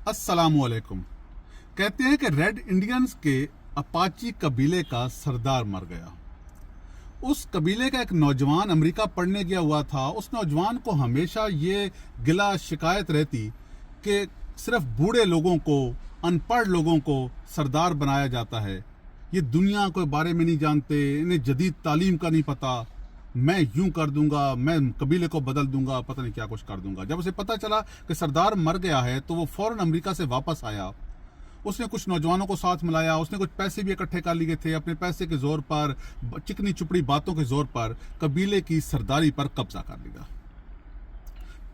अस्सलामुअलैकुम। कहते हैं कि रेड इंडियंस के अपाची कबीले का सरदार मर गया। उस कबीले का एक नौजवान अमेरिका पढ़ने गया हुआ था। उस नौजवान को हमेशा ये गिला शिकायत रहती कि सिर्फ बूढ़े लोगों को, अनपढ़ लोगों को सरदार बनाया जाता है। ये दुनिया के बारे में नहीं जानते, इन्हें जदीद तालीम का नहीं पता, मैं यूं कर दूंगा, मैं कबीले को बदल दूंगा, पता नहीं क्या कुछ कर दूंगा। जब उसे पता चला कि सरदार मर गया है तो वो फौरन अमेरिका से वापस आया। उसने कुछ नौजवानों को साथ मिलाया, उसने कुछ पैसे भी इकट्ठे कर लिए थे। अपने पैसे के जोर पर, चिकनी चुपड़ी बातों के जोर पर कबीले की सरदारी पर कब्जा कर लिया।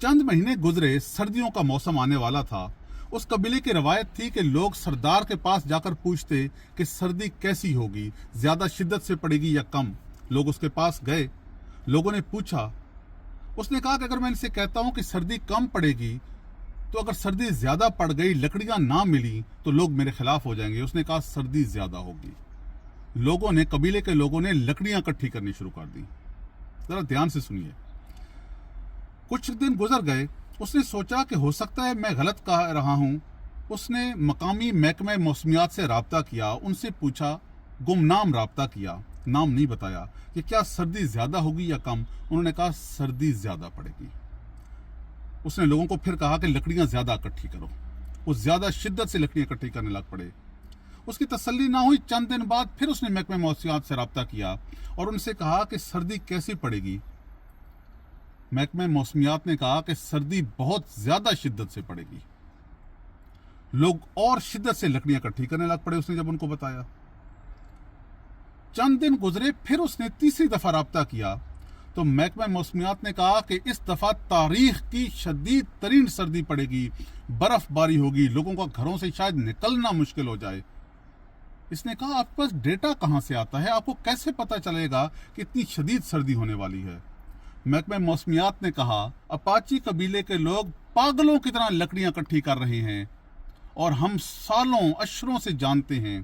चंद महीने गुजरे, सर्दियों का मौसम आने वाला था। उस कबीले की रवायत थी कि लोग सरदार के पास जाकर पूछते कि सर्दी कैसी होगी, ज्यादा शिद्दत से पड़ेगी या कम। लोग उसके पास गए, लोगों ने पूछा। उसने कहा कि अगर मैं इनसे कहता हूं कि सर्दी कम पड़ेगी तो अगर सर्दी ज्यादा पड़ गई, लकड़ियां ना मिली तो लोग मेरे खिलाफ हो जाएंगे। उसने कहा सर्दी ज्यादा होगी। लोगों ने, कबीले के लोगों ने लकड़ियां इकट्ठी करनी शुरू कर दी। जरा ध्यान से सुनिए। कुछ दिन गुजर गए। उसने सोचा कि हो सकता है मैं गलत कह रहा हूं। उसने मकामी महकमे मौसमियात से राब्ता किया, उनसे पूछा, गुमनाम राब्ता किया, नाम नहीं बताया, कि क्या सर्दी ज्यादा होगी या कम। उन्होंने कहा सर्दी ज्यादा पड़ेगी। उसने लोगों को फिर कहा कि लकड़ियां ज्यादा इकट्ठी करो। वो ज्यादा शिद्दत से लकड़ियां इकट्ठी करने लग पड़े। उसकी तसल्ली ना हुई। चंद दिन बाद फिर उसने महकमे मौसमियात से राब्ता किया और उनसे कहा कि सर्दी कैसी पड़ेगी। महकमे मौसमियात ने कहा कि सर्दी बहुत ज्यादा शिद्दत से पड़ेगी। लोग और शिद्दत से लकड़ियां इकट्ठी करने लग पड़े। उसने जब उनको बताया, चंद दिन गुजरे, फिर उसने तीसरी दफा राब्ता किया तो महकमा मौसमियात ने कहा कि इस दफा तारीख की शदीद तरीन सर्दी पड़ेगी, बर्फबारी होगी, लोगों का घरों से शायद निकलना मुश्किल हो जाए। इसने कहा आपके पास डेटा कहां से आता है, आपको कैसे पता चलेगा कि इतनी शदीद सर्दी होने वाली है। महकमा मौसमियात ने कहा अपाची कबीले के लोग पागलों की तरह लकड़ियां इकट्ठी कर रहे हैं और हम सालों अशरों से जानते हैं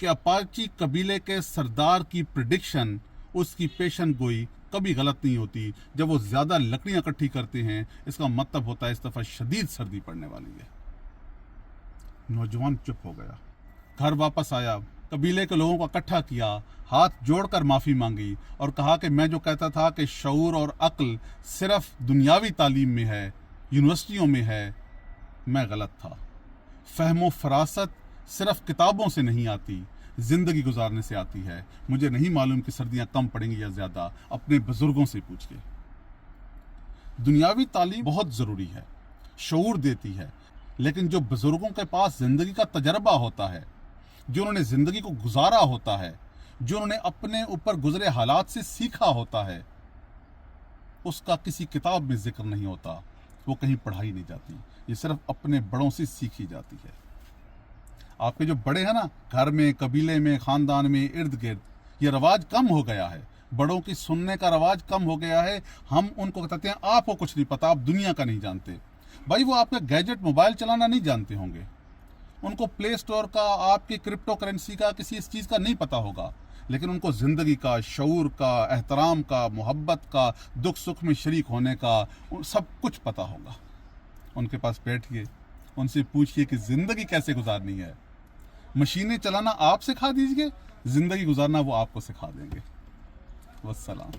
कि अपाची कबीले के सरदार की प्रिडिक्शन, उसकी पेशन गोई कभी गलत नहीं होती। जब वो ज्यादा लकड़ियां इकट्ठी करते हैं, इसका मतलब होता है इस दफा शदीद सर्दी पड़ने वाली है। नौजवान चुप हो गया, घर वापस आया, कबीले के लोगों को इकट्ठा किया, हाथ जोड़कर माफी मांगी और कहा कि मैं जो कहता था कि शऊर और अक्ल सिर्फ दुनियावी तालीम में है, यूनिवर्सिटियों में है, मैं गलत था। फहमो फरासत सिर्फ किताबों से नहीं आती, जिंदगी गुजारने से आती है। मुझे नहीं मालूम कि सर्दियां कम पड़ेंगी या ज्यादा, अपने बुजुर्गों से पूछ के। दुनियावी तालीम बहुत जरूरी है, शऊर देती है, लेकिन जो बुजुर्गों के पास जिंदगी का तजर्बा होता है, जो उन्होंने जिंदगी को गुजारा होता है, जो उन्होंने अपने ऊपर गुजरे हालात से सीखा होता है, उसका किसी किताब में जिक्र नहीं होता, वो कहीं पढ़ाई नहीं जाती, ये सिर्फ अपने बड़ों से सीखी जाती है। आपके जो बड़े हैं ना, घर में, कबीले में, खानदान में, इर्द गिर्द, ये रवाज कम हो गया है। बड़ों की सुनने का रवाज कम हो गया है। हम उनको कहते हैं आपको कुछ नहीं पता, आप दुनिया का नहीं जानते। भाई वो आपका गैजेट, मोबाइल चलाना नहीं जानते होंगे, उनको प्ले स्टोर का, आपकी क्रिप्टो करेंसी का, किसी इस चीज का नहीं पता होगा, लेकिन उनको जिंदगी का, शऊर का, एहतराम का, मोहब्बत का, दुख सुख में शरीक होने का सब कुछ पता होगा। उनके पास बैठिए, उनसे पूछिए कि जिंदगी कैसे गुजारनी है। मशीनें चलाना आप सिखा दीजिए, जिंदगी गुजारना वो आपको सिखा देंगे। वस्सलाम।